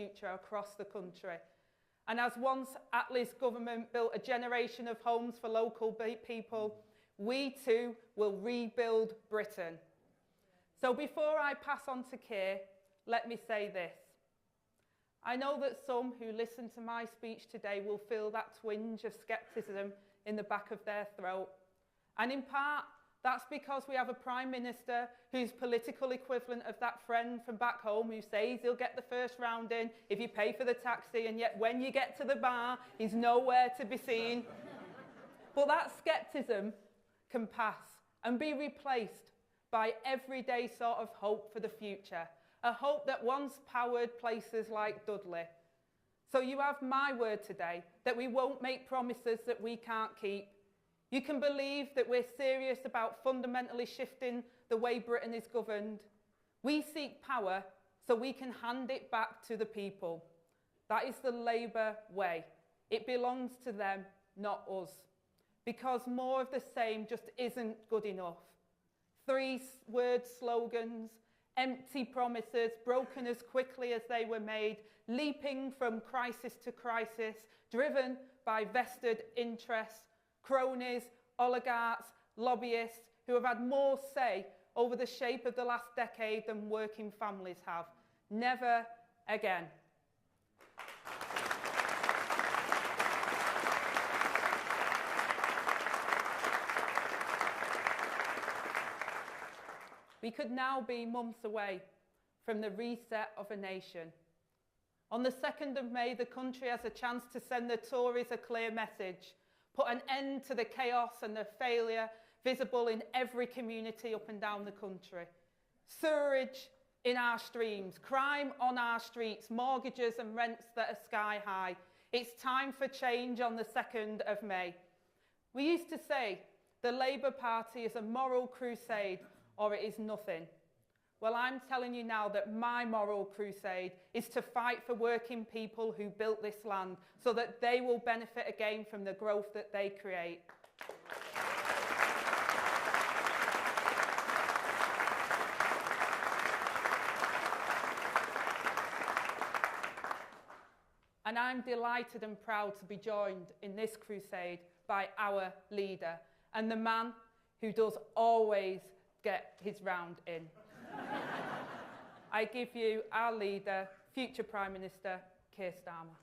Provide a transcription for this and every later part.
future across the country. And as once Attlee's government built a generation of homes for local people, we too will rebuild Britain. So before I pass on to Keir, let me say this. I know that some who listen to my speech today will feel that twinge of scepticism in the back of their throat. And in part, that's because we have a Prime Minister who's political equivalent of that friend from back home who says he'll get the first round in if you pay for the taxi, and yet when you get to the bar, he's nowhere to be seen. But that scepticism can pass and be replaced by everyday sort of hope for the future, a hope that once powered places like Dudley. So you have my word today that we won't make promises that we can't keep. You can believe that we're serious about fundamentally shifting the way Britain is governed. We seek power so we can hand it back to the people. That is the Labour way. It belongs to them, not us. Because more of the same just isn't good enough. Three-word slogans, empty promises, broken as quickly as they were made, leaping from crisis to crisis, driven by vested interests, cronies, oligarchs, lobbyists who have had more say over the shape of the last decade than working families have. Never again. We could now be months away from the reset of a nation. On the 2nd of May, the country has a chance to send the Tories a clear message, put an end to the chaos and the failure visible in every community up and down the country. Sewerage in our streams, crime on our streets, mortgages and rents that are sky high. It's time for change on the 2nd of May. We used to say the Labour Party is a moral crusade or it is nothing. Well, I'm telling you now that my moral crusade is to fight for working people who built this land so that they will benefit again from the growth that they create. And I'm delighted and proud to be joined in this crusade by our leader and the man who does always get his round in. I give you our leader, future Prime Minister, Keir Starmer.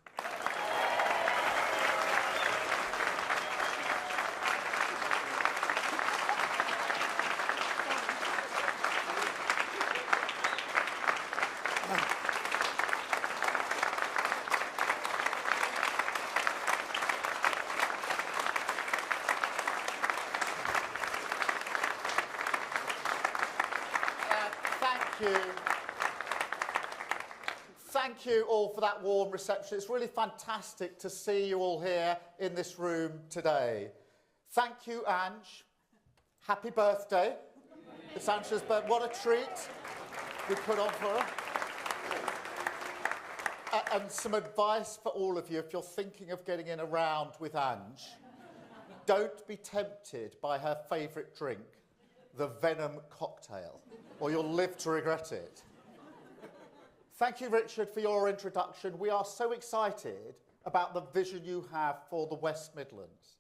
Thank you all for that warm reception. It's really fantastic to see you all here in this room today. Thank you, Ange. Happy birthday. It's Ange's birthday. What a treat we put on for her. And some advice for all of you, if you're thinking of getting in a round with Ange, don't be tempted by her favourite drink, the Venom cocktail, or you'll live to regret it. Thank you, Richard, for your introduction. We are so excited about the vision you have for the West Midlands.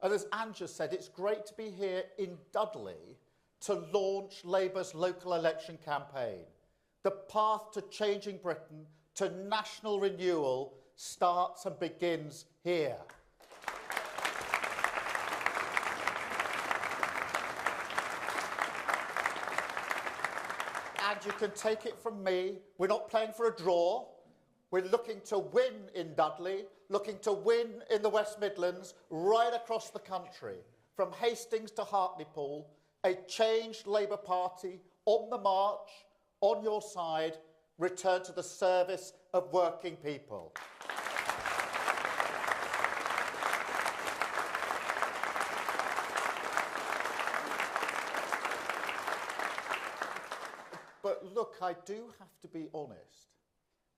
And as Anja said, it's great to be here in Dudley to launch Labour's local election campaign. The path to changing Britain, to national renewal, starts and begins here. And you can take it from me, we're not playing for a draw. We're looking to win in Dudley, looking to win in the West Midlands, right across the country. From Hastings to Hartlepool, a changed Labour Party on the march, on your side, return to the service of working people. But look, I do have to be honest.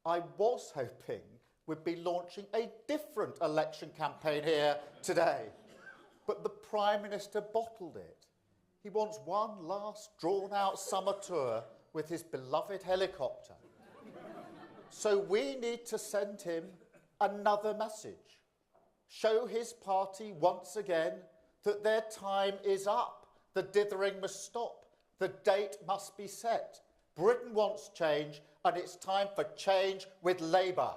I was hoping we'd be launching a different election campaign here today. But the Prime Minister bottled it. He wants one last drawn-out summer tour with his beloved helicopter. So we need to send him another message. Show his party once again that their time is up. The dithering must stop. The date must be set. Britain wants change, and it's time for change with Labour.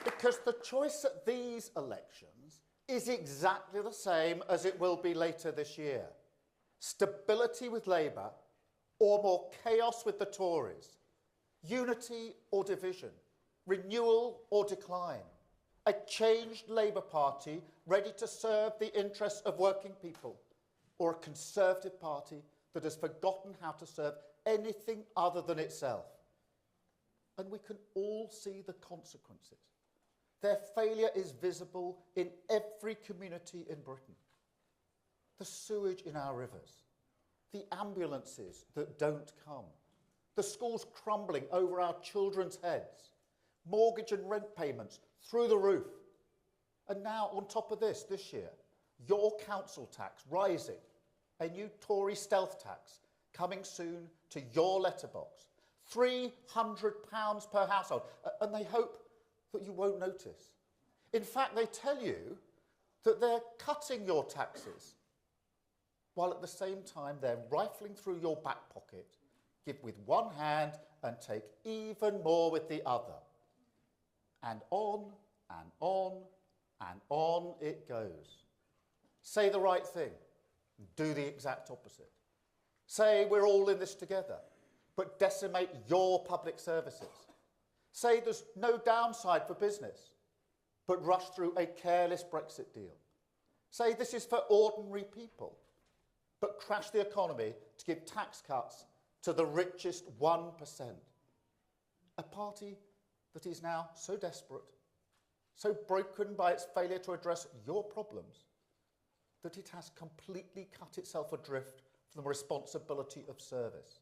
Because the choice at these elections is exactly the same as it will be later this year. Stability with Labour or more chaos with the Tories. Unity or division. Renewal or decline. A changed Labour Party ready to serve the interests of working people, or a Conservative Party that has forgotten how to serve anything other than itself. And we can all see the consequences. Their failure is visible in every community in Britain. The sewage in our rivers, the ambulances that don't come, the schools crumbling over our children's heads, mortgage and rent payments through the roof. And now, on top of this year, your council tax rising, a new Tory stealth tax coming soon to your letterbox, £300 per household, and they hope that you won't notice. In fact, they tell you that they're cutting your taxes, while at the same time they're rifling through your back pocket, give with one hand and take even more with the other. And on and on and on it goes. Say the right thing, do the exact opposite. Say we're all in this together, but decimate your public services. Say there's no downside for business, but rush through a careless Brexit deal. Say this is for ordinary people, but crash the economy to give tax cuts to the richest 1%. A party that is now so desperate, so broken by its failure to address your problems, that it has completely cut itself adrift from the responsibility of service,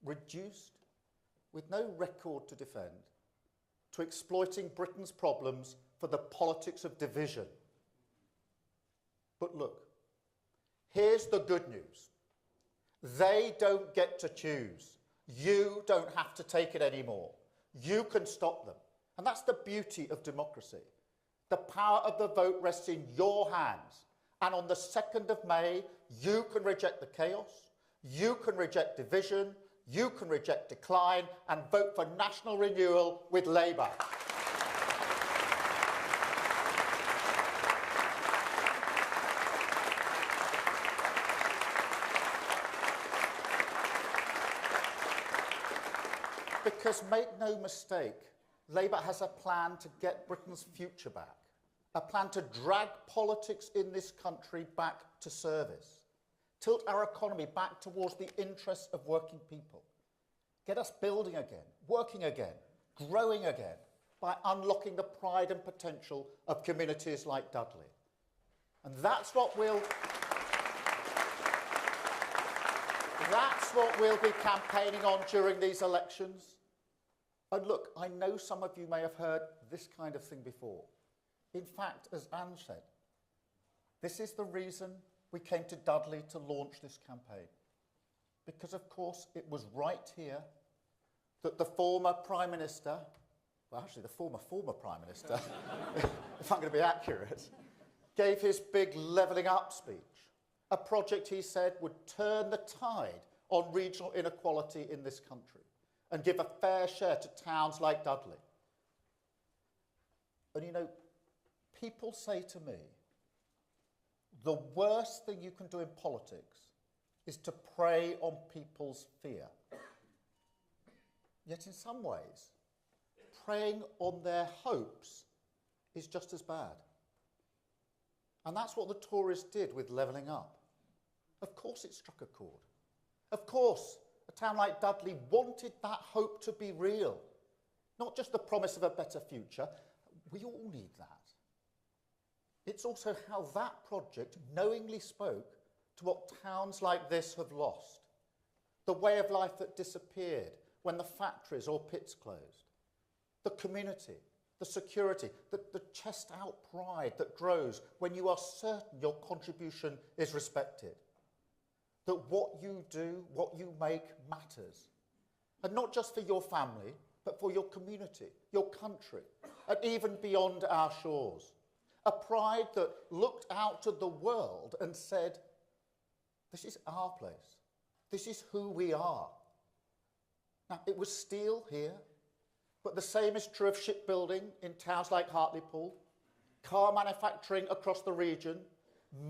reduced with no record to defend, to exploiting Britain's problems for the politics of division. But look, here's the good news. They don't get to choose. You don't have to take it anymore. You can stop them. And that's the beauty of democracy. The power of the vote rests in your hands. And on the 2nd of May, you can reject the chaos, you can reject division, you can reject decline and vote for national renewal with Labour. Because make no mistake, Labour has a plan to get Britain's future back, a plan to drag politics in this country back to service, tilt our economy back towards the interests of working people, get us building again, working again, growing again, by unlocking the pride and potential of communities like Dudley. And that's what we'll be campaigning on during these elections. And look, I know some of you may have heard this kind of thing before. In fact, as Anne said, this is the reason we came to Dudley to launch this campaign. Because, of course, it was right here that the former Prime Minister, well, actually the former Prime Minister, if I'm going to be accurate, gave his big levelling up speech, a project he said would turn the tide on regional inequality in this country and give a fair share to towns like Dudley. And you know, people say to me, the worst thing you can do in politics is to prey on people's fear. Yet in some ways, preying on their hopes is just as bad. And that's what the Tories did with levelling up. Of course it struck a chord. Of course, a town like Dudley wanted that hope to be real. Not just the promise of a better future. We all need that. It's also how that project knowingly spoke to what towns like this have lost. The way of life that disappeared when the factories or pits closed. The community, the security, the chest-out pride that grows when you are certain your contribution is respected. That what you do, what you make, matters. And not just for your family, but for your community, your country, and even beyond our shores. A pride that looked out to the world and said, this is our place. This is who we are. Now, it was steel here, but the same is true of shipbuilding in towns like Hartlepool, car manufacturing across the region,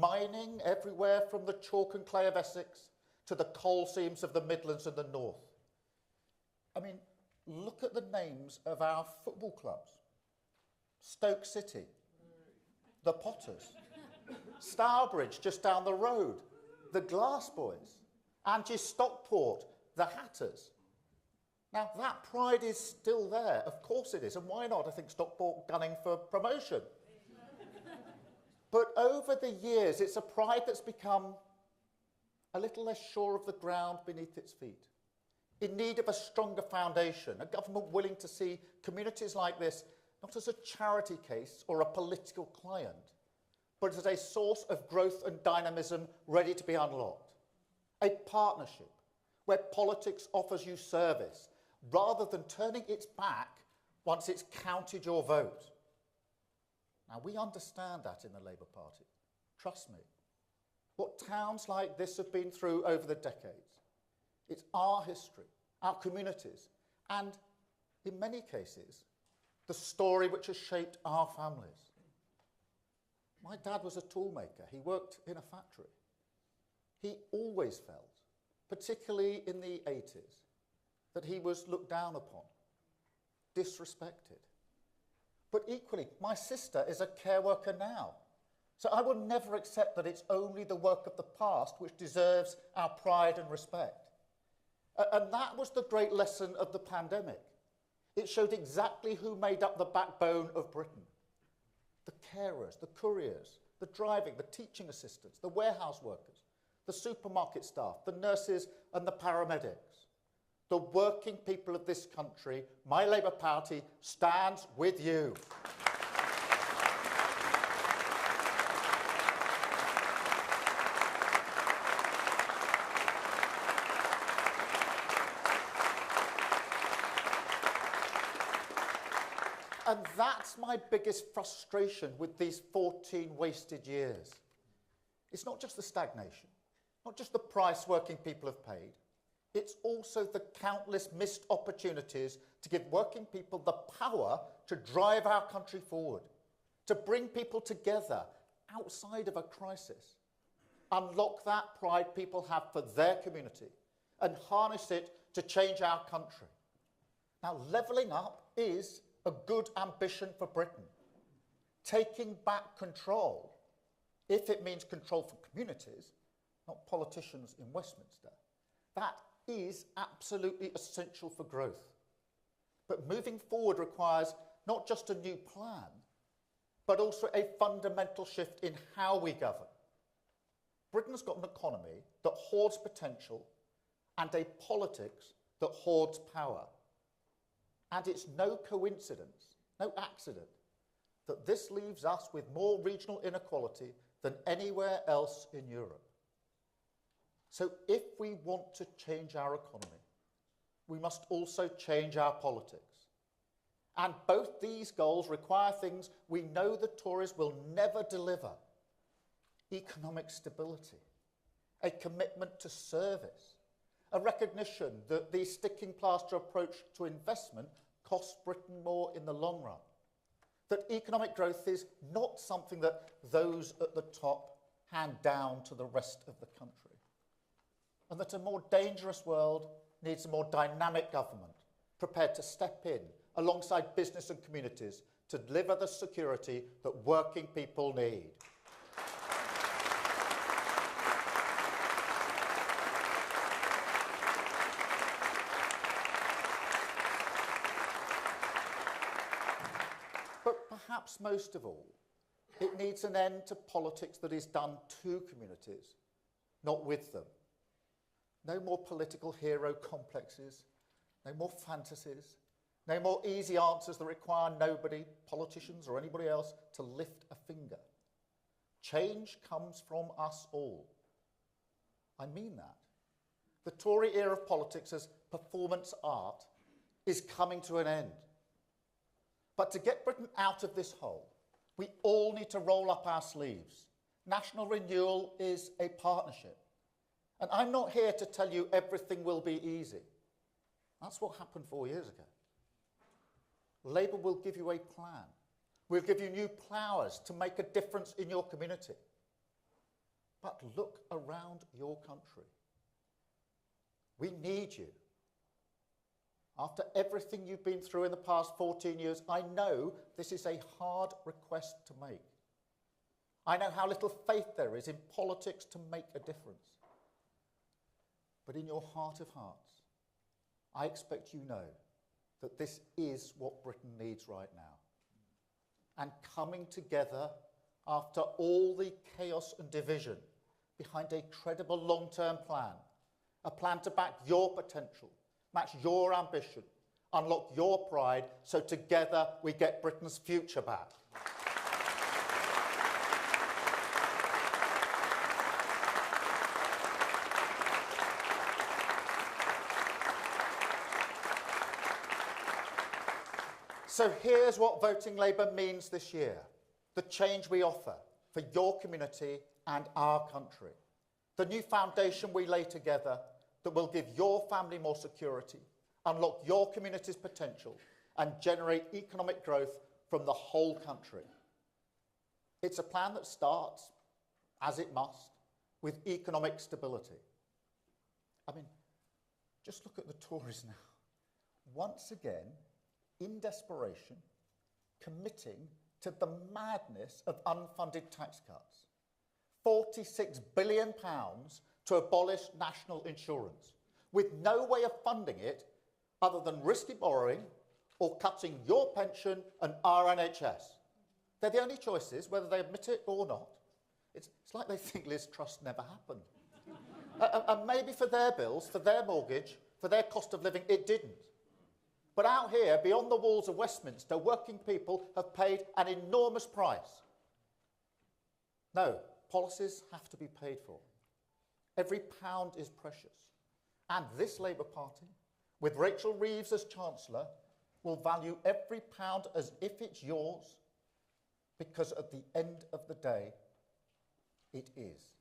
mining everywhere from the chalk and clay of Essex to the coal seams of the Midlands and the North. I mean, look at the names of our football clubs. Stoke City, the Potters, Stourbridge just down the road, the Glass Boys, Angie Stockport, the Hatters. Now, that pride is still there. Of course it is. And why not? I think Stockport gunning for promotion. But over the years, it's a pride that's become a little less sure of the ground beneath its feet, in need of a stronger foundation, a government willing to see communities like this not as a charity case or a political client, but as a source of growth and dynamism ready to be unlocked. A partnership where politics offers you service rather than turning its back once it's counted your vote. Now, we understand that in the Labour Party. Trust me. What towns like this have been through over the decades. It's our history, our communities, and in many cases, the story which has shaped our families. My dad was a toolmaker. He worked in a factory. He always felt, particularly in the 80s, that he was looked down upon, disrespected. But equally, my sister is a care worker now. So I will never accept that it's only the work of the past which deserves our pride and respect. And that was the great lesson of the pandemic. It showed exactly who made up the backbone of Britain. The carers, the couriers, the driving, the teaching assistants, the warehouse workers, the supermarket staff, the nurses and the paramedics. The working people of this country, my Labour Party, stands with you. And that's my biggest frustration with these 14 wasted years. It's not just the stagnation, not just the price working people have paid. It's also the countless missed opportunities to give working people the power to drive our country forward, to bring people together outside of a crisis, unlock that pride people have for their community, and harness it to change our country. Now, levelling up is a good ambition for Britain. Taking back control, if it means control for communities, not politicians in Westminster, that is absolutely essential for growth. But moving forward requires not just a new plan, but also a fundamental shift in how we govern. Britain's got an economy that hoards potential and a politics that hoards power. And it's no coincidence, no accident, that this leaves us with more regional inequality than anywhere else in Europe. So if we want to change our economy, we must also change our politics. And both these goals require things we know the Tories will never deliver. Economic stability, a commitment to service, a recognition that the sticking plaster approach to investment costs Britain more in the long run, that economic growth is not something that those at the top hand down to the rest of the country, and that a more dangerous world needs a more dynamic government prepared to step in alongside business and communities to deliver the security that working people need. But perhaps most of all, it needs an end to politics that is done to communities, not with them. No more political hero complexes, no more fantasies, No more easy answers that require nobody, politicians or anybody else, to lift a finger. Change comes from us all. I mean that. The Tory era of politics as performance art is coming to an end. But to get Britain out of this hole, we all need to roll up our sleeves. National renewal is a partnership. And I'm not here to tell you everything will be easy. That's what happened 4 years ago. Labour will give you a plan. We'll give you new ploughs to make a difference in your community. But look around your country. We need you. After everything you've been through in the past 14 years, I know this is a hard request to make. I know how little faith there is in politics to make a difference. But in your heart of hearts, I expect you know that this is what Britain needs right now. And coming together after all the chaos and division behind a credible long-term plan, a plan to back your potential, match your ambition, unlock your pride, so together we get Britain's future back. So here's what voting Labour means this year, the change we offer for your community and our country, the new foundation we lay together that will give your family more security, unlock your community's potential and generate economic growth from the whole country. It's a plan that starts, as it must, with economic stability. I mean, just look at the Tories now. Once again, in desperation, committing to the madness of unfunded tax cuts. £46 billion to abolish national insurance, with no way of funding it other than risky borrowing or cutting your pension and our NHS. They're the only choices, whether they admit it or not. It's like they think Liz Truss never happened. And maybe for their bills, for their mortgage, for their cost of living, it didn't. But out here, beyond the walls of Westminster, working people have paid an enormous price. No, policies have to be paid for. Every pound is precious. And this Labour Party, with Rachel Reeves as Chancellor, will value every pound as if it's yours, because at the end of the day, it is.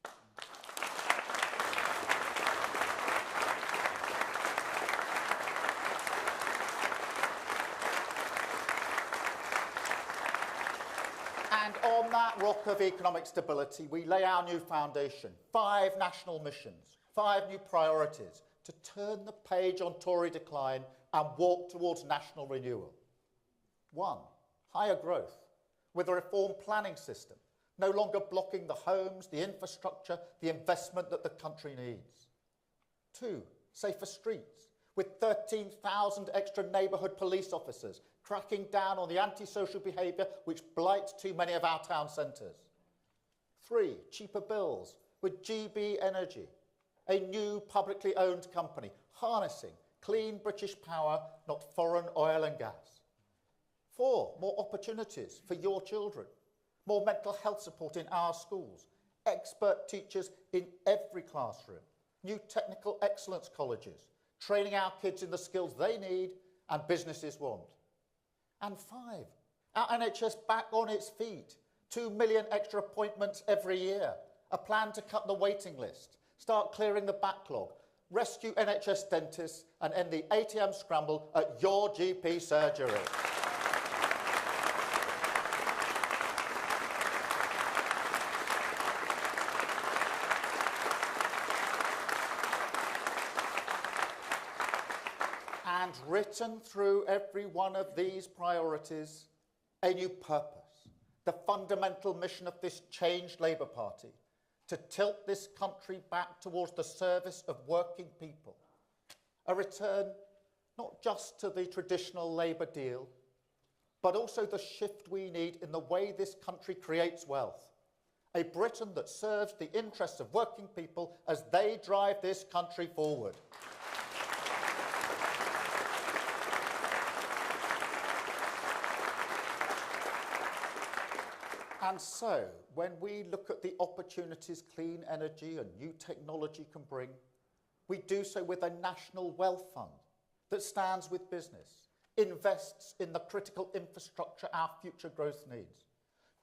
And on that rock of economic stability, we lay our new foundation, 5 national missions, 5 new priorities to turn the page on Tory decline and walk towards national renewal. 1, higher growth, with a reformed planning system, no longer blocking the homes, the infrastructure, the investment that the country needs. 2, safer streets, with 13,000 extra neighbourhood police officers cracking down on the antisocial behaviour which blights too many of our town centres. 3, cheaper bills, with GB Energy, a new publicly owned company harnessing clean British power, not foreign oil and gas. 4, more opportunities for your children, more mental health support in our schools, expert teachers in every classroom, new technical excellence colleges, training our kids in the skills they need and businesses want. And 5, our NHS back on its feet, 2 million extra appointments every year, a plan to cut the waiting list, start clearing the backlog, rescue NHS dentists and end the ATM scramble at your GP surgery. And written through every one of these priorities, a new purpose, the fundamental mission of this changed Labour Party, to tilt this country back towards the service of working people. A return not just to the traditional Labour deal, but also the shift we need in the way this country creates wealth. A Britain that serves the interests of working people as they drive this country forward. And so, when we look at the opportunities clean energy and new technology can bring, we do so with a national wealth fund that stands with business, invests in the critical infrastructure our future growth needs,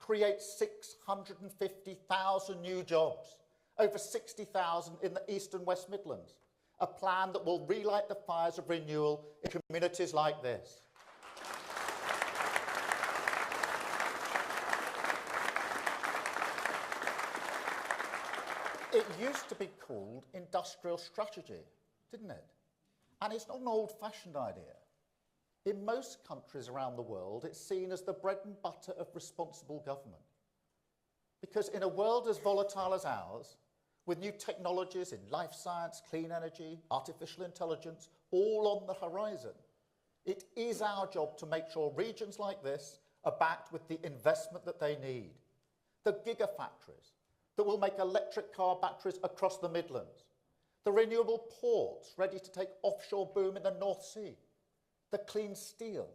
creates 650,000 new jobs, over 60,000 in the East and West Midlands, a plan that will relight the fires of renewal in communities like this. It used to be called industrial strategy, didn't it? And it's not an old-fashioned idea. In most countries around the world, it's seen as the bread and butter of responsible government. Because in a world as volatile as ours, with new technologies in life science, clean energy, artificial intelligence, all on the horizon, it is our job to make sure regions like this are backed with the investment that they need. The gigafactories that will make electric car batteries across the Midlands, the renewable ports ready to take offshore boom in the North Sea, the clean steel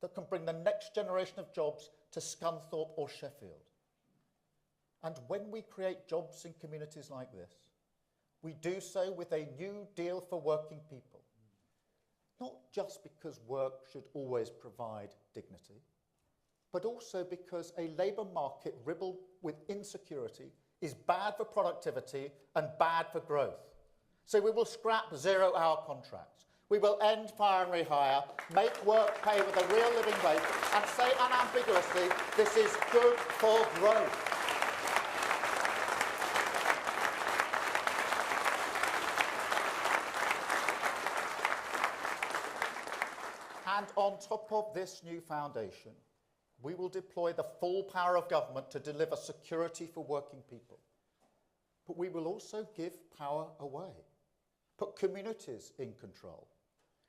that can bring the next generation of jobs to Scunthorpe or Sheffield. And when we create jobs in communities like this, we do so with a new deal for working people. Not just because work should always provide dignity, but also because a labour market riddled with insecurity is bad for productivity and bad for growth. So we will scrap zero-hour contracts. We will end fire and rehire, make work pay with a real living wage, and say unambiguously, this is good for growth. And on top of this new foundation, we will deploy the full power of government to deliver security for working people. But we will also give power away, put communities in control.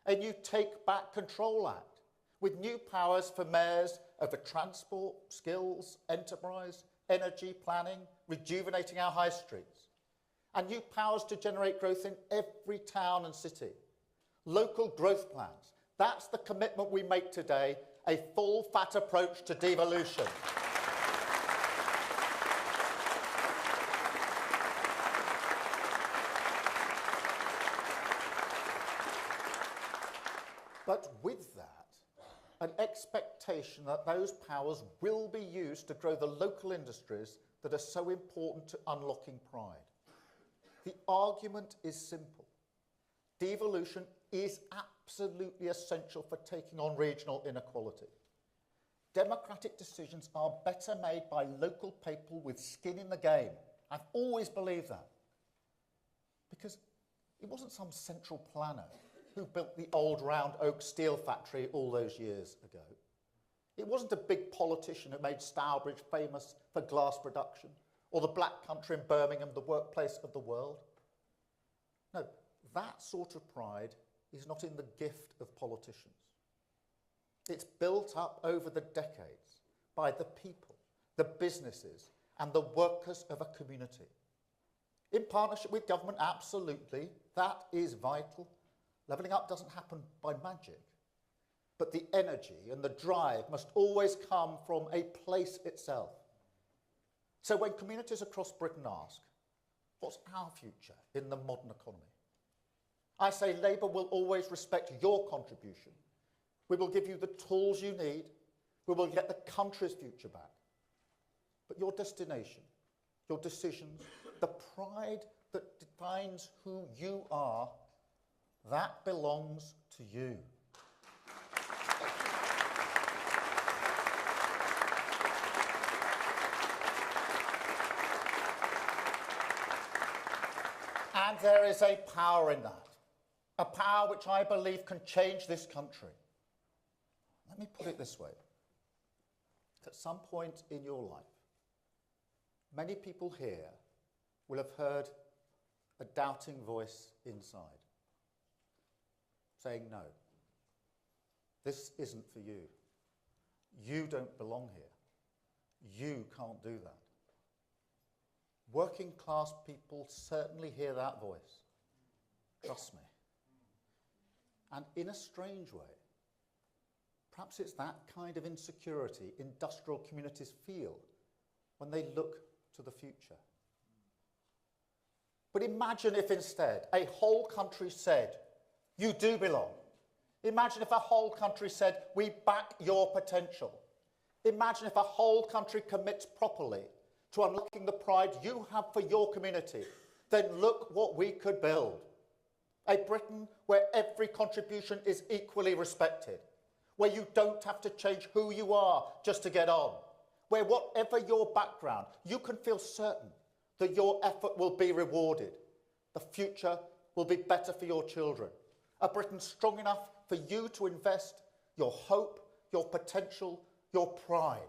A new Take Back Control Act with new powers for mayors over transport, skills, enterprise, energy planning, rejuvenating our high streets, and new powers to generate growth in every town and city. Local growth plans. That's the commitment we make today, a full fat approach to devolution. But with that, an expectation that those powers will be used to grow the local industries that are so important to unlocking pride. The argument is simple. Devolution is absolutely essential for taking on regional inequality. Democratic decisions are better made by local people with skin in the game. I've always believed that. Because it wasn't some central planner who built the old Round Oak steel factory all those years ago. It wasn't a big politician who made Stourbridge famous for glass production, or the Black Country in Birmingham the workplace of the world. No, that sort of pride is not in the gift of politicians. It's built up over the decades by the people, the businesses, and the workers of a community. In partnership with government, absolutely, that is vital. Levelling up doesn't happen by magic, but the energy and the drive must always come from a place itself. So when communities across Britain ask, what's our future in the modern economy? I say Labour will always respect your contribution. We will give you the tools you need. We will get the country's future back. But your destination, your decisions, the pride that defines who you are, that belongs to you. And there is a power in that, a power which I believe can change this country. Let me put it this way. At some point in your life, many people here will have heard a doubting voice inside saying, no, this isn't for you. You don't belong here. You can't do that. Working class people certainly hear that voice. Trust me. And in a strange way, perhaps it's that kind of insecurity industrial communities feel when they look to the future. But imagine if instead a whole country said, you do belong. Imagine if a whole country said, we back your potential. Imagine if a whole country commits properly to unlocking the pride you have for your community. Then look what we could build. A Britain where every contribution is equally respected, where you don't have to change who you are just to get on, where whatever your background, you can feel certain that your effort will be rewarded. The future will be better for your children. A Britain strong enough for you to invest your hope, your potential, your pride.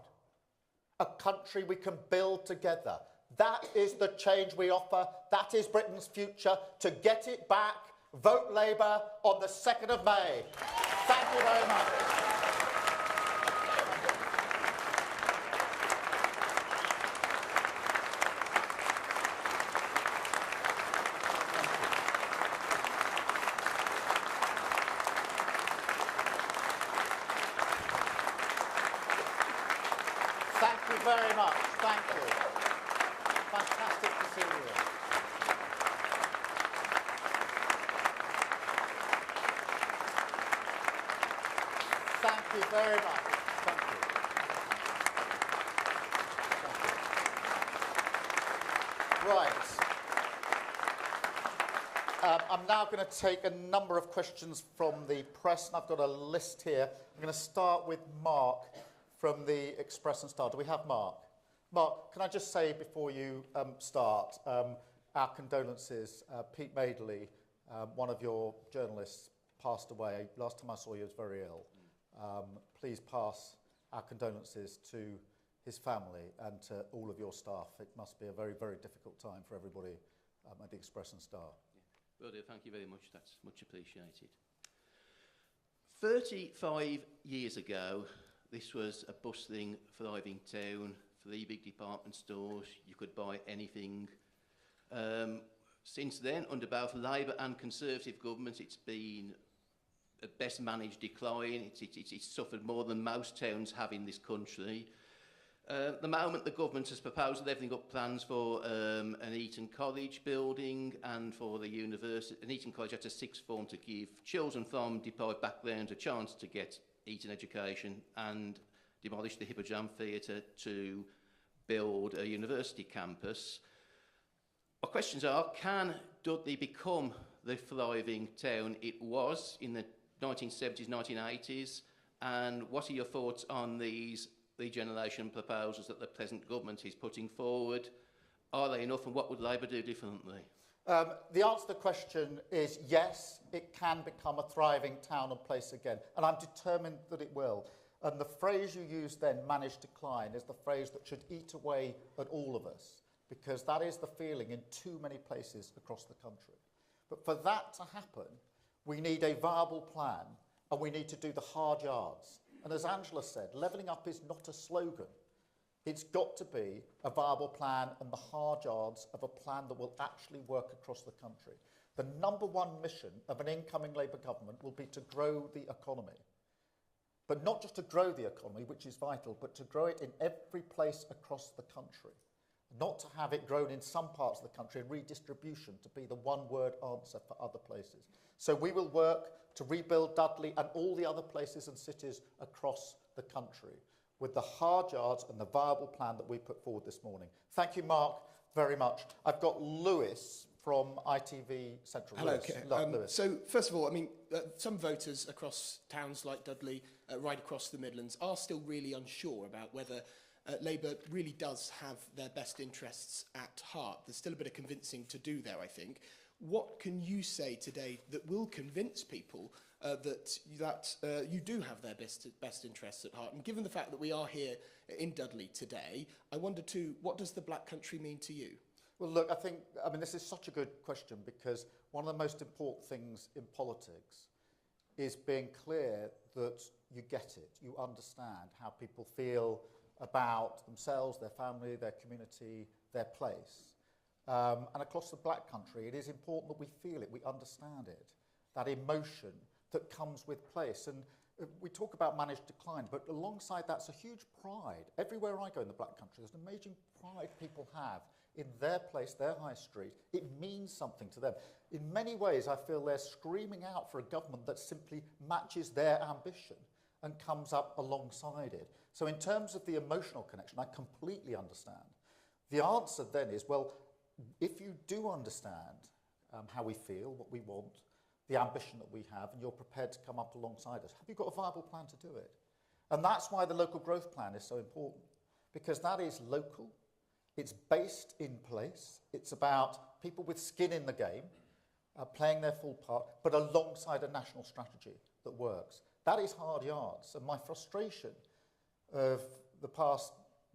A country we can build together. That is the change we offer. That is Britain's future. To get it back, vote Labour on the 2nd of May. Thank you very much. Thank you very much. Thank you. Fantastic to see you. Thank you very much. Thank you. Thank you. Right. I'm now going to take a number of questions from the press, and I've got a list here. I'm going to start with Mark from the Express and Star. Do we have Mark? Mark, can I just say before you start, our condolences. Pete Madeley, one of your journalists, passed away. Last time I saw you, he was very ill. Please pass our condolences to his family and to all of your staff. It must be a very, very difficult time for everybody at the Express and Star. Will do, thank you very much. That's much appreciated. 35 years ago, this was a bustling, thriving town, 3 big department stores, you could buy anything. Since then, under both Labour and Conservative governments, it's been a best managed decline. It's suffered more than most towns have in this country. At the moment, the government has proposed levelling up plans for an Eton College building and for the university. An Eton College at a sixth form to give children from deprived backgrounds a chance to get Eton education, and demolish the Hippodrome Theatre to build a university campus. My questions are, can Dudley become the thriving town it was in the 1970s, 1980s? And what are your thoughts on these regeneration proposals that the present government is putting forward? Are they enough, and what would Labour do differently? The answer to the question is yes, it can become a thriving town and place again, and I'm determined that it will. And the phrase you used then, managed decline, is the phrase that should eat away at all of us, because that is the feeling in too many places across the country. But for that to happen, we need a viable plan, and we need to do the hard yards. And as Angela said, levelling up is not a slogan. It's got to be a viable plan and the hard yards of a plan that will actually work across the country. The number one mission of an incoming Labour government will be to grow the economy. But not just to grow the economy, which is vital, but to grow it in every place across the country. Not to have it grown in some parts of the country and redistribution to be the one-word answer for other places. So we will work to rebuild Dudley and all the other places and cities across the country with the hard yards and the viable plan that we put forward this morning. Thank you, Mark, very much. I've got Lewis from ITV Central. Hello, Lewis. Lewis. So, first of all, I mean, some voters across towns like Dudley, right across the Midlands, are still really unsure about whether Labour really does have their best interests at heart. There's still a bit of convincing to do there, I think. What can you say today that will convince people that you do have their best interests at heart? And given the fact that we are here in Dudley today, I wonder too, what does the Black Country mean to you? Well, look, I mean, this is such a good question, because one of the most important things in politics is being clear that you get it, you understand how people feel about themselves, their family, their community, their place. And across the Black Country, it is important that we feel it, we understand it, that emotion that comes with place. And We talk about managed decline, but alongside that's a huge pride. Everywhere I go in the Black Country, there's an amazing pride people have in their place, their high street. It means something to them. In many ways, I feel they're screaming out for a government that simply matches their ambition and comes up alongside it. So in terms of the emotional connection, I completely understand. The answer then is, well, if you do understand how we feel, what we want, the ambition that we have, and you're prepared to come up alongside us, have you got a viable plan to do it? And that's why the local growth plan is so important, because that is local, it's based in place, it's about people with skin in the game, playing their full part, but alongside a national strategy that works. That is hard yards, and my frustration of the past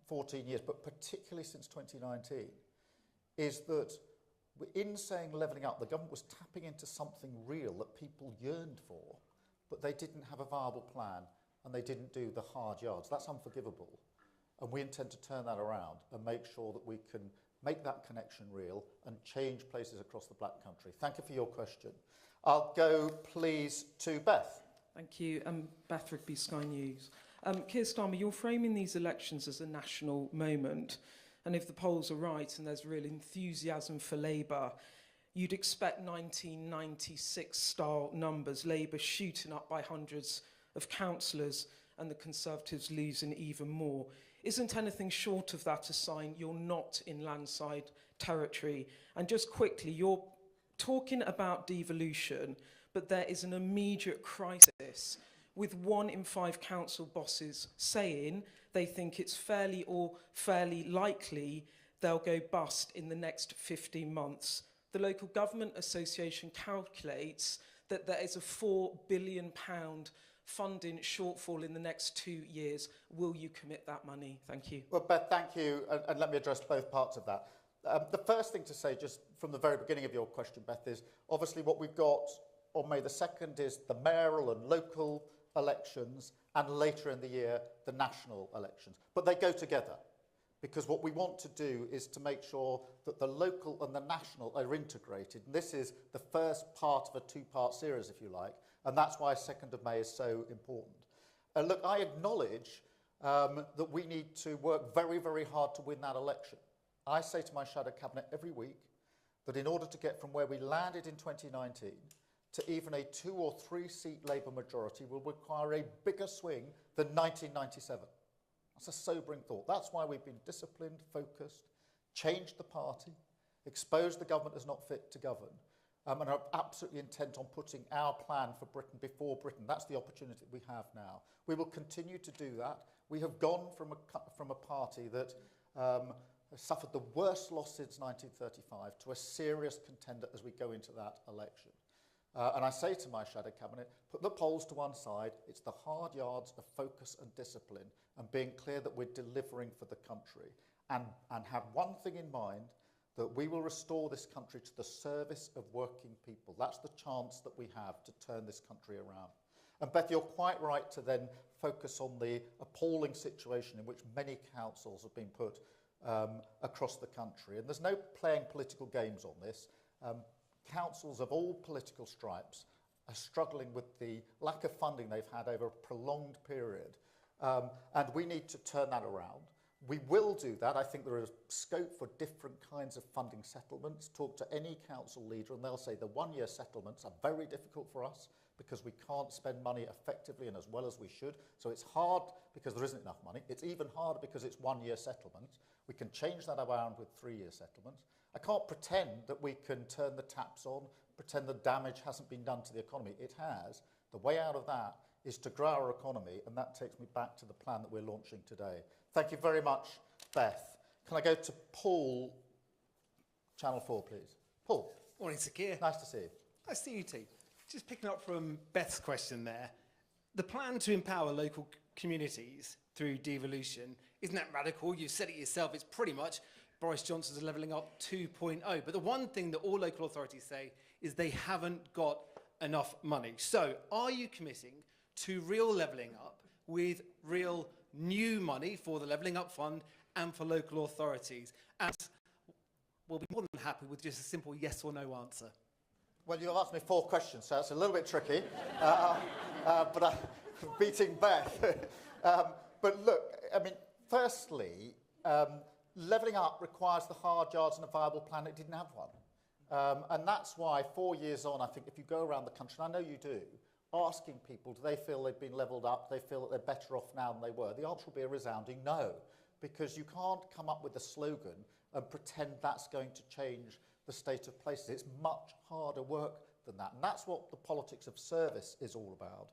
14 years, but particularly since 2019, is that in saying levelling up, the government was tapping into something real that people yearned for, but they didn't have a viable plan and they didn't do the hard yards. That's unforgivable. And we intend to turn that around and make sure that we can make that connection real and change places across the Black Country. Thank you for your question. I'll go, please, to Beth. Thank you. Beth Rigby, Sky News. Keir Starmer, you're framing these elections as a national moment. And if the polls are right and there's real enthusiasm for Labour, you'd expect 1996-style numbers, Labour shooting up by hundreds of councillors and the Conservatives losing even more. Isn't anything short of that a sign you're not in landslide territory? And just quickly, you're talking about devolution, but there is an immediate crisis with 1 in 5 council bosses saying they think it's fairly likely they'll go bust in the next 15 months. The Local Government Association calculates that there is a £4 billion funding shortfall in the next 2 years. Will you commit that money? Thank you. Well, Beth, thank you, and let me address both parts of that. The first thing to say, just from the very beginning of your question, Beth, is obviously what we've got on May the 2nd is the mayoral and local elections, and later in the year, the national elections. But they go together, because what we want to do is to make sure that the local and the national are integrated. And this is the first part of a 2-part series, if you like, and that's why 2nd of May is so important. Look, I acknowledge that we need to work very, very hard to win that election. I say to my shadow cabinet every week that in order to get from where we landed in 2019 to even a 2 or 3 seat Labour majority will require a bigger swing than 1997. That's a sobering thought. That's why we've been disciplined, focused, changed the party, exposed the government as not fit to govern, and are absolutely intent on putting our plan for Britain before Britain. That's the opportunity we have now. We will continue to do that. We have gone from a party that suffered the worst loss since 1935 to a serious contender as we go into that election. And I say to my shadow cabinet, put the polls to one side. It's the hard yards of focus and discipline and being clear that we're delivering for the country. And have one thing in mind, that we will restore this country to the service of working people. That's the chance that we have to turn this country around. And Beth, you're quite right to then focus on the appalling situation in which many councils have been put across the country. And there's no playing political games on this. Councils of all political stripes are struggling with the lack of funding they've had over a prolonged period. And we need to turn that around. We will do that. I think there is scope for different kinds of funding settlements. Talk to any council leader and they'll say the 1-year settlements are very difficult for us because we can't spend money effectively and as well as we should. So it's hard because there isn't enough money. It's even harder because it's 1-year settlements. We can change that around with 3-year settlements. I can't pretend that we can turn the taps on, pretend the damage hasn't been done to the economy. It has. The way out of that is to grow our economy, and that takes me back to the plan that we're launching today. Thank you very much, Beth. Can I go to Paul, Channel 4, please? Paul. Morning, Sir Keir. Nice to see you. Nice to see you too. Just picking up from Beth's question there, the plan to empower local communities through devolution, isn't that radical? You've said it yourself, it's pretty much Boris Johnson's Levelling Up 2.0. But the one thing that all local authorities say is they haven't got enough money. So are you committing to real levelling up with real new money for the Levelling Up Fund and for local authorities? And we'll be more than happy with just a simple yes or no answer. Well, you've asked me 4 questions, so it's a little bit tricky, but I'm beating Beth. But look, I mean, firstly, levelling up requires the hard yards and a viable plan. It didn't have one. And that's why 4 years on, I think if you go around the country, and I know you do, asking people, do they feel they've been levelled up, do they feel that they're better off now than they were, the answer will be a resounding no, because you can't come up with a slogan and pretend that's going to change the state of places. It's much harder work than that, and that's what the politics of service is all about.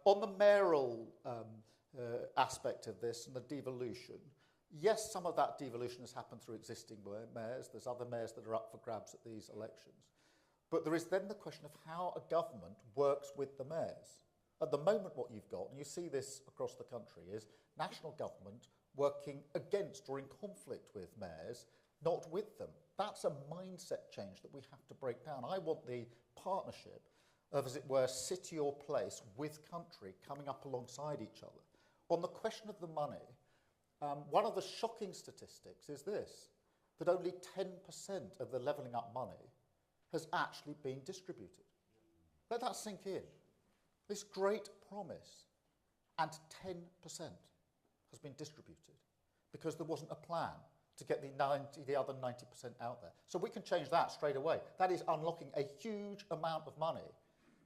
On the mayoral aspect of this and the devolution, yes, some of that devolution has happened through existing mayors. There's other mayors that are up for grabs at these elections. But there is then the question of how a government works with the mayors. At the moment, what you've got, and you see this across the country, is national government working against or in conflict with mayors, not with them. That's a mindset change that we have to break down. I want the partnership of, as it were, city or place with country coming up alongside each other. On the question of the money, one of the shocking statistics is this, that only 10% of the levelling up money has actually been distributed. Let that sink in. This great promise, and 10% has been distributed because there wasn't a plan to get the other 90% out there. So we can change that straight away. That is unlocking a huge amount of money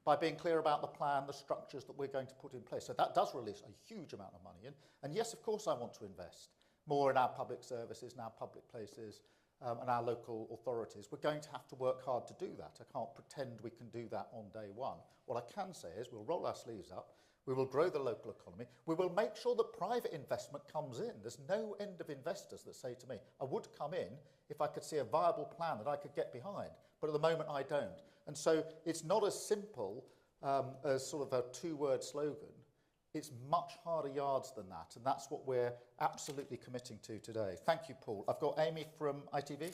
by being clear about the plan, the structures that we're going to put in place. So that does release a huge amount of money in. And yes, of course, I want to invest more in our public services, in our public places, and our local authorities. We're going to have to work hard to do that. I can't pretend we can do that on day one. What I can say is we'll roll our sleeves up, we will grow the local economy, we will make sure that private investment comes in. There's no end of investors that say to me, I would come in if I could see a viable plan that I could get behind, but at the moment I don't. And so it's not as simple as sort of a 2-word slogan. It's much harder yards than that, and that's what we're absolutely committing to today. Thank you, Paul. I've got Amy from ITV.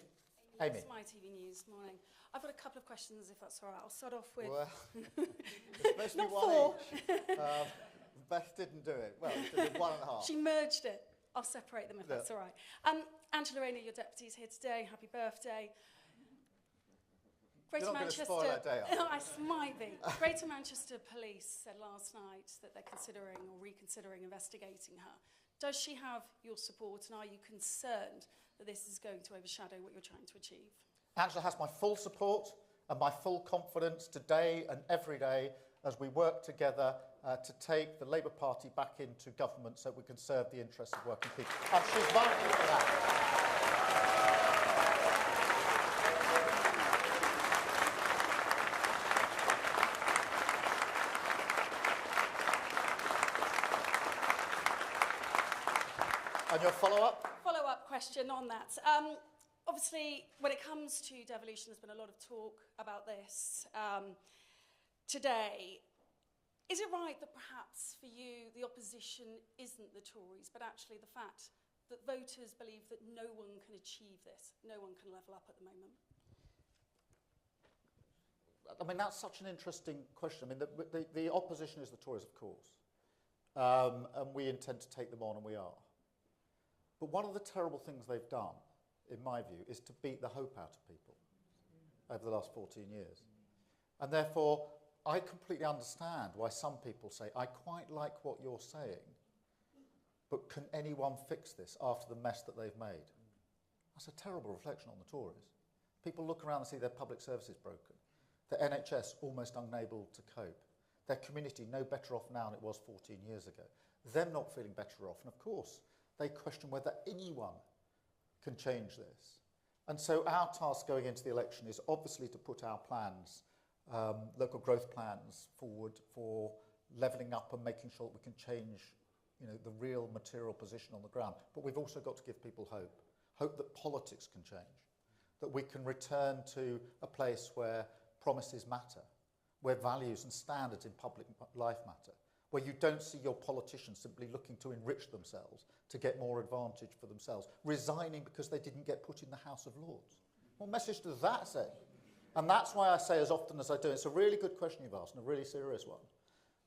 Amy. It's my TV News. Morning. I've got a couple of questions, if that's all right. I'll start off with... Well, it's supposed to be Not one 4. each. Beth didn't do it. Well, she did 1.5. She merged it. I'll separate them if that's all right. Angela Rayner, your deputy, is here today. Happy birthday. Greater You're not Manchester. going to spoil her day, are you? I might be. Greater Manchester Police said last night that they're considering or reconsidering investigating her. Does she have your support, and are you concerned that this is going to overshadow what you're trying to achieve? Angela has my full support and my full confidence today and every day as we work together to take the Labour Party back into government so we can serve the interests of working people. And she's vital for that. And your follow-up? Follow-up question on that. Obviously, when it comes to devolution, there's been a lot of talk about this today. Is it right that perhaps for you, the opposition isn't the Tories, but actually the fact that voters believe that no one can achieve this, no one can level up at the moment? I mean, that's such an interesting question. I mean, the opposition is the Tories, of course. And we intend to take them on, and we are. But one of the terrible things they've done, in my view, is to beat the hope out of people over the last 14 years. And therefore, I completely understand why some people say, I quite like what you're saying, but can anyone fix this after the mess that they've made? That's a terrible reflection on the Tories. People look around and see their public services broken, their NHS almost unable to cope, their community no better off now than it was 14 years ago, them not feeling better off, and of course, they question whether anyone can change this. And so our task going into the election is obviously to put our plans, local growth plans forward for levelling up and making sure that we can change, the real material position on the ground. But we've also got to give people hope that politics can change, that we can return to a place where promises matter, where values and standards in public life matter, where you don't see your politicians simply looking to enrich themselves, to get more advantage for themselves, resigning because they didn't get put in the House of Lords. What message does that send? And that's why I say as often as I do, it's a really good question you've asked, and a really serious one,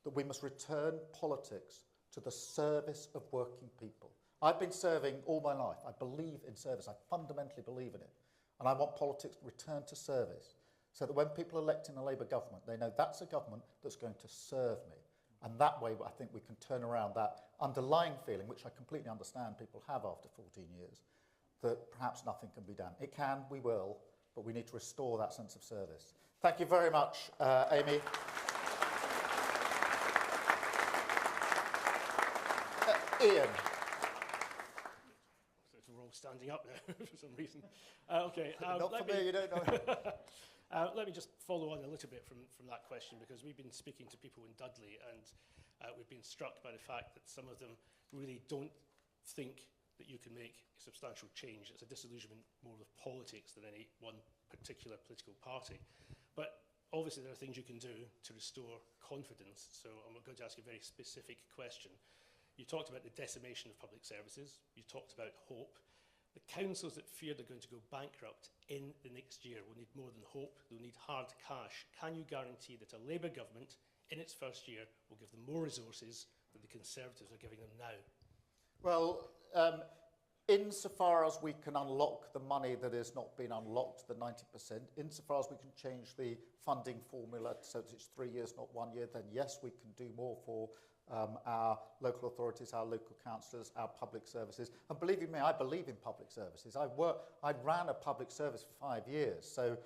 that we must return politics to the service of working people. I've been serving all my life. I believe in service. I fundamentally believe in it. And I want politics to return to service so that when people elect in a Labour government, they know that's a government that's going to serve me. And that way, I think we can turn around that underlying feeling, which I completely understand people have after 14 years, that perhaps nothing can be done. It can, we will, but we need to restore that sense of service. Thank you very much, Amy. Ian. So we're all standing up now for some reason. Okay. Not for me, you don't know. Let me just follow on a little bit from that question, because we've been speaking to people in Dudley, and we've been struck by the fact that some of them really don't think that you can make a substantial change. It's a disillusionment more with politics than any one particular political party. But obviously there are things you can do to restore confidence. So I'm going to ask you a very specific question. You talked about the decimation of public services. You talked about hope. The councils that fear they're going to go bankrupt in the next year will need more than hope. They'll need hard cash. Can you guarantee that a Labour government in its first year will give them more resources than the Conservatives are giving them now? Well, insofar as we can unlock the money that has not been unlocked, the 90%, insofar as we can change the funding formula so that it's 3 years, not 1 year, then yes, we can do more for our local authorities, our local councillors, our public services. And believe you me, I believe in public services. I ran a public service for 5 years, so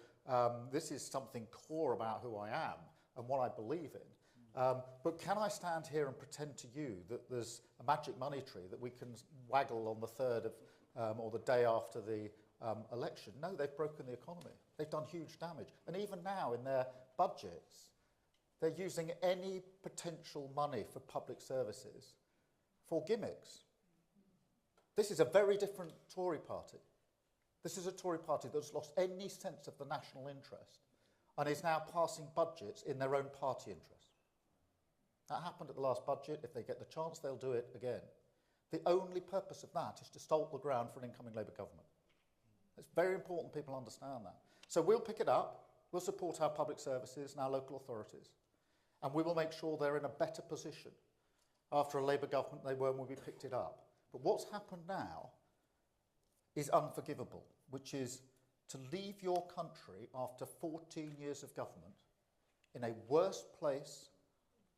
this is something core about who I am and what I believe in. But can I stand here and pretend to you that there's a magic money tree that we can waggle on the 3rd of, or the day after the election? No, they've broken the economy. They've done huge damage. And even now in their budgets, they're using any potential money for public services for gimmicks. This is a very different Tory party. This is a Tory party that's lost any sense of the national interest and is now passing budgets in their own party interest. That happened at the last budget. If they get the chance, they'll do it again. The only purpose of that is to salt the ground for an incoming Labour government. It's very important people understand that. So we'll pick it up. We'll support our public services and our local authorities. And we will make sure they're in a better position after a Labour government than they were when we picked it up. But what's happened now is unforgivable, which is to leave your country after 14 years of government in a worse place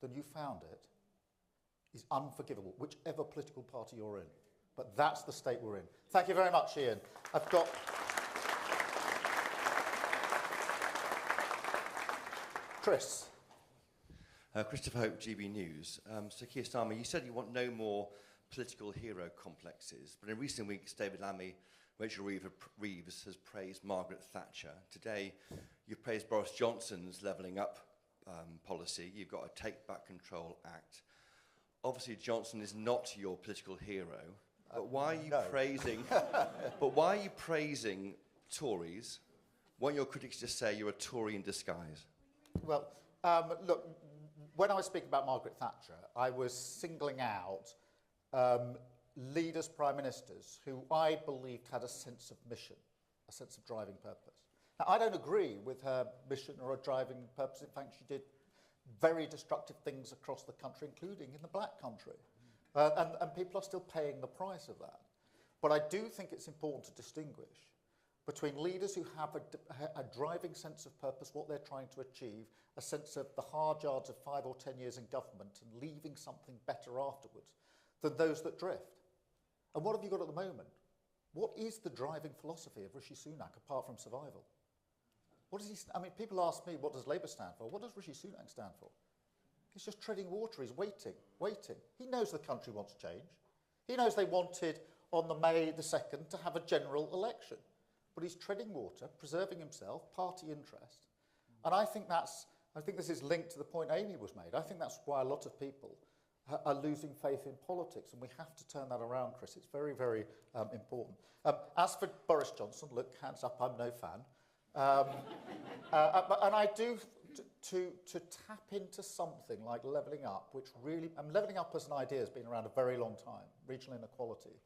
than you found it is unforgivable, whichever political party you're in. But that's the state we're in. Thank you very much, Ian. I've got... Chris. Christopher Hope, GB News. So Keir Starmer, you said you want no more political hero complexes, but in recent weeks, David Lammy, Rachel Reeves has praised Margaret Thatcher. Today, you've praised Boris Johnson's levelling up policy. You've got a Take Back Control Act. Obviously, Johnson is not your political hero, but why are you praising? But why are you praising Tories? Won't your critics just say you're a Tory in disguise? Well, look. When I was speaking about Margaret Thatcher, I was singling out leaders, prime ministers, who I believed had a sense of mission, a sense of driving purpose. Now, I don't agree with her mission or her driving purpose. In fact, she did very destructive things across the country, including in the black country. And people are still paying the price of that. But I do think it's important to distinguish between leaders who have a driving sense of purpose, what they're trying to achieve, a sense of the hard yards of 5 or 10 years in government and leaving something better afterwards, than those that drift. And what have you got at the moment? What is the driving philosophy of Rishi Sunak apart from survival? What does he? I mean, people ask me, what does Labour stand for? What does Rishi Sunak stand for? He's just treading water. He's waiting. He knows the country wants change. He knows they wanted on the May the 2nd to have a general election. But he's treading water, preserving himself, party interest. And I think this is linked to the point Amy was made. I think that's why a lot of people are losing faith in politics, and we have to turn that around, Chris. It's very, very important. As for Boris Johnson, look, hands up, I'm no fan. And I do, to tap into something like levelling up, which really, levelling up as an idea has been around a very long time. Regional inequality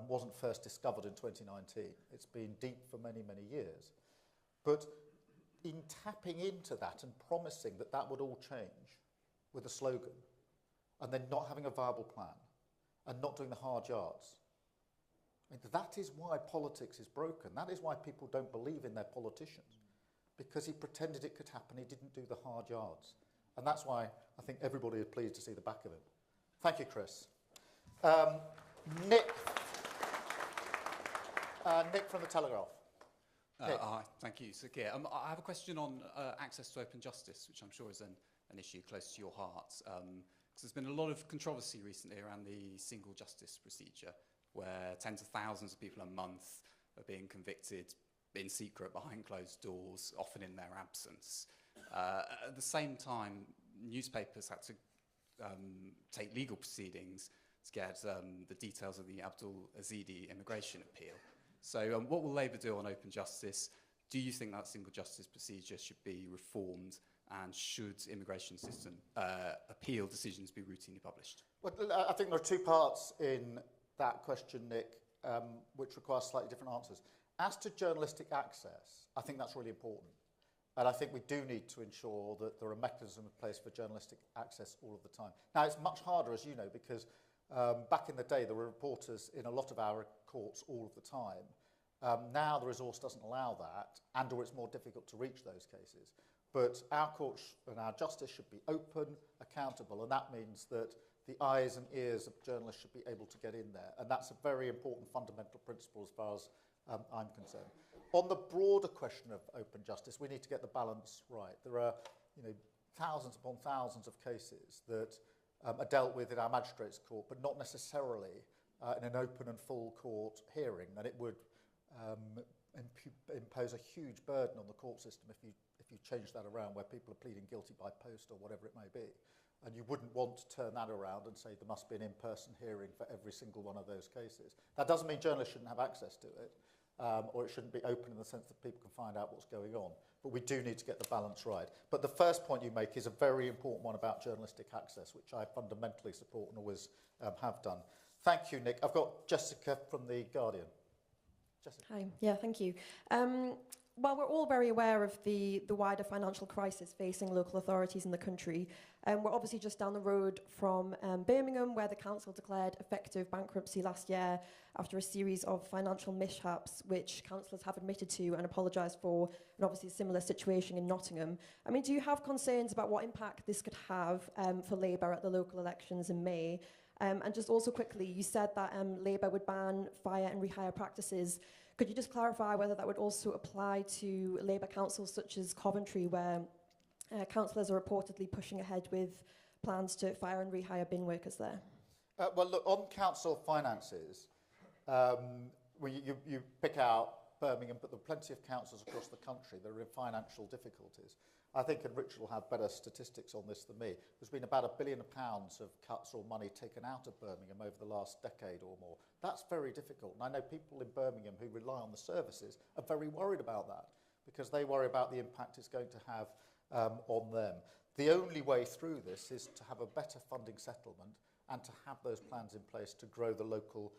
wasn't first discovered in 2019. It's been deep for many, many years. But in tapping into that and promising that that would all change with a slogan, and then not having a viable plan, and not doing the hard yards, I mean, that is why politics is broken. That is why people don't believe in their politicians. because he pretended it could happen. He didn't do the hard yards. And that's why I think everybody is pleased to see the back of him. Thank you, Chris. Nick from The Telegraph. Hi, thank you. So, Keir, I have a question on access to open justice, which I'm sure is an issue close to your heart. Because there's been a lot of controversy recently around the single justice procedure, where tens of thousands of people a month are being convicted in secret behind closed doors, often in their absence. At the same time, newspapers had to take legal proceedings to get the details of the Abdul Azidi immigration appeal. So what will Labour do on open justice? Do you think that single justice procedure should be reformed, and should immigration system appeal decisions be routinely published? Well, I think there are two parts in that question, Nick, which require slightly different answers. As to journalistic access, I think that's really important. And I think we do need to ensure that there are mechanisms in place for journalistic access all of the time. Now, it's much harder, as you know, because back in the day, there were reporters in a lot of our courts all of the time. Now, the resource doesn't allow that, and/or it's more difficult to reach those cases. But our courts and our justice should be open, accountable, and that means that the eyes and ears of journalists should be able to get in there. And that's a very important fundamental principle as far as I'm concerned. On the broader question of open justice, we need to get the balance right. There are, thousands upon thousands of cases that are dealt with in our magistrates' court, but not necessarily in an open and full court hearing, and it would impose a huge burden on the court system if you change that around, where people are pleading guilty by post or whatever it may be. And you wouldn't want to turn that around and say there must be an in-person hearing for every single one of those cases. That doesn't mean journalists shouldn't have access to it, or it shouldn't be open in the sense that people can find out what's going on. But we do need to get the balance right. But the first point you make is a very important one about journalistic access, which I fundamentally support and always have done. Thank you, Nick. I've got Jessica from The Guardian. Jessica. Hi. Yeah, thank you. Well, we're all very aware of the wider financial crisis facing local authorities in the country. We're obviously just down the road from Birmingham, where the council declared effective bankruptcy last year after a series of financial mishaps, which councillors have admitted to and apologised for, and obviously a similar situation in Nottingham. I mean, do you have concerns about what impact this could have for Labour at the local elections in May? And just also quickly, you said that Labour would ban fire and rehire practices. Could you just clarify whether that would also apply to Labour councils such as Coventry, where councillors are reportedly pushing ahead with plans to fire and rehire bin workers there? Well, look, on council finances, you pick out Birmingham, but there are plenty of councils across the country that are in financial difficulties. I think, and Richard will have better statistics on this than me, there's been about £1 billion of cuts or money taken out of Birmingham over the last decade or more. That's very difficult. And I know people in Birmingham who rely on the services are very worried about that, because they worry about the impact it's going to have on them. The only way through this is to have a better funding settlement and to have those plans in place to grow the local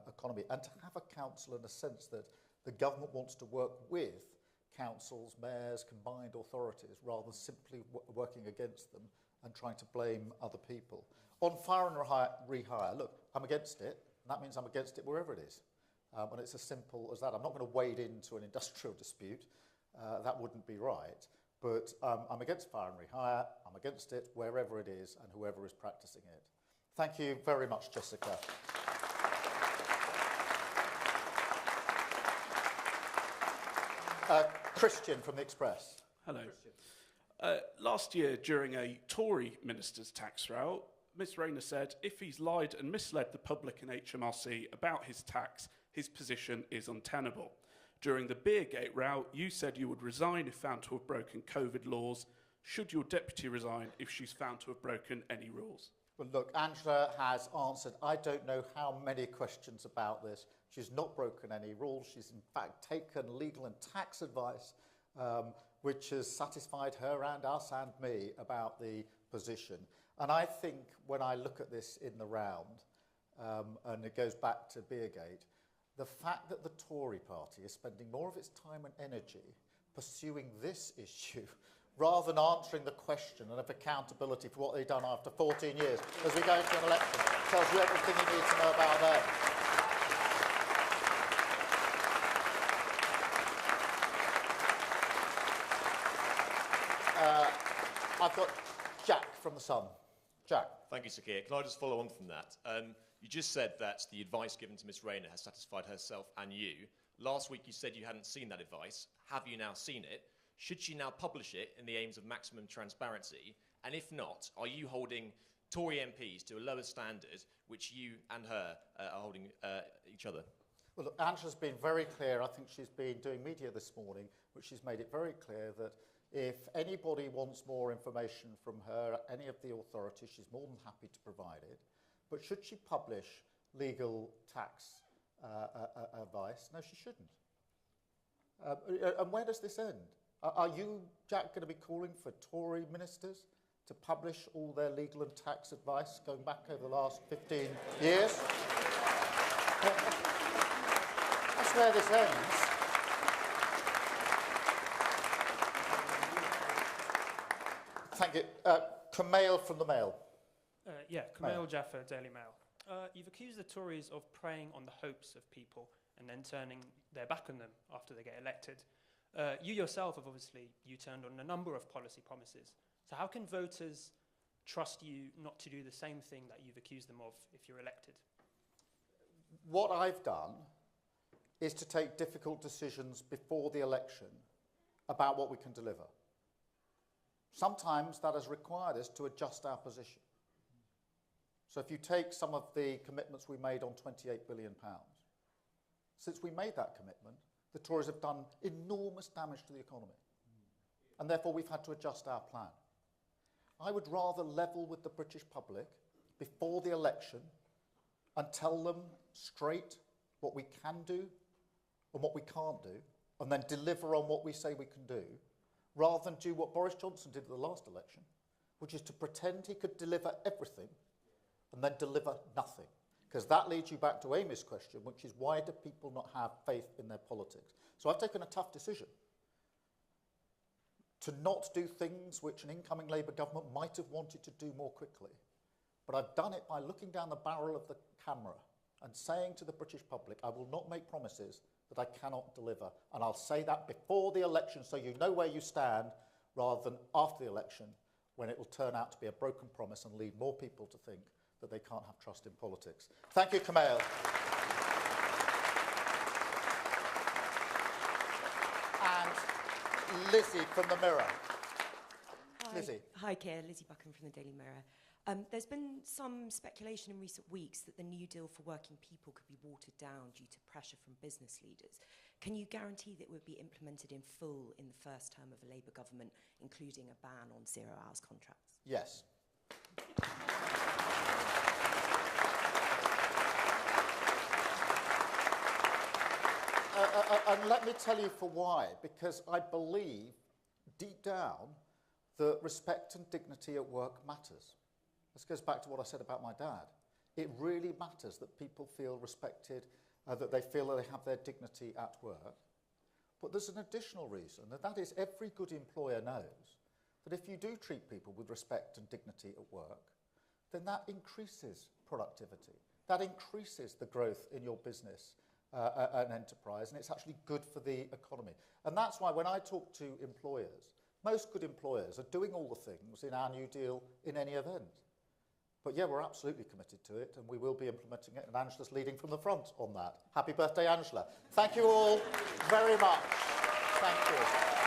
economy, and to have a council in a sense that the government wants to work with councils, mayors, combined authorities, rather than simply working against them and trying to blame other people. On fire and rehire, look, I'm against it, and that means I'm against it wherever it is. And it's as simple as that. I'm not going to wade into an industrial dispute. That wouldn't be right. But I'm against fire and rehire. I'm against it wherever it is and whoever is practicing it. Thank you very much, Jessica. Christian from The Express. Hello. Last year, during a Tory minister's tax row, Ms Rayner said if he's lied and misled the public and HMRC about his tax, his position is untenable. During the Beergate row, you said you would resign if found to have broken COVID laws. Should your deputy resign if she's found to have broken any rules? Well, look, Angela has answered, I don't know how many questions about this. She's not broken any rules. She's in fact taken legal and tax advice, which has satisfied her and us and me about the position. And I think when I look at this in the round, and it goes back to Beergate, the fact that the Tory party is spending more of its time and energy pursuing this issue rather than answering the question and of accountability for what they've done after 14 years as we go into an election tells you everything you need to know about them. I've got Jack from The Sun. Jack. Thank you, Sir Keir. Can I just follow on from that? You just said that the advice given to Ms Rayner has satisfied herself and you. Last week you said you hadn't seen that advice. Have you now seen it? Should she now publish it in the aims of maximum transparency? And if not, are you holding Tory MPs to a lower standard which you and her are holding each other? Well, look, Angela's been very clear. I think she's been doing media this morning, which she's made it very clear that if anybody wants more information from her, any of the authorities, she's more than happy to provide it. But should she publish legal tax advice? No, she shouldn't. And where does this end? Are you, Jack, going to be calling for Tory ministers to publish all their legal and tax advice going back over the last 15 years? That's where this ends. Thank you. Kumail from the Mail. Kumail Jaffer, Daily Mail. You've accused the Tories of preying on the hopes of people and then turning their back on them after they get elected. You yourself have obviously U-turned on a number of policy promises. So how can voters trust you not to do the same thing that you've accused them of if you're elected? What I've done is to take difficult decisions before the election about what we can deliver. Sometimes that has required us to adjust our position. So if you take some of the commitments we made on £28 billion, since we made that commitment, the Tories have done enormous damage to the economy. And therefore we've had to adjust our plan. I would rather level with the British public before the election and tell them straight what we can do and what we can't do, and then deliver on what we say we can do, rather than do what Boris Johnson did at the last election, which is to pretend he could deliver everything and then deliver nothing. Because that leads you back to Amy's question, which is why do people not have faith in their politics? So I've taken a tough decision to not do things which an incoming Labour government might have wanted to do more quickly. But I've done it by looking down the barrel of the camera and saying to the British public, I will not make promises that I cannot deliver. And I'll say that before the election so you know where you stand, rather than after the election when it will turn out to be a broken promise and lead more people to think that they can't have trust in politics. Thank you, Kumail. And Lizzie from the Mirror. Hi. Lizzie. Hi, Keir. Lizzie Buckham from the Daily Mirror. There's been some speculation in recent weeks that the New Deal for working people could be watered down due to pressure from business leaders. Can you guarantee that it would be implemented in full in the first term of a Labour government, including a ban on zero-hours contracts? Yes. And let me tell you for why. Because I believe, deep down, that respect and dignity at work matters. This goes back to what I said about my dad. It really matters that people feel respected, that they feel that they have their dignity at work. But there's an additional reason, and that is every good employer knows that if you do treat people with respect and dignity at work, then that increases productivity. That increases the growth in your business and enterprise, and it's actually good for the economy. And that's why when I talk to employers, most good employers are doing all the things in our New Deal in any event. But yeah, we're absolutely committed to it, and we will be implementing it, and Angela's leading from the front on that. Happy birthday, Angela. Thank you all very much. Thank you.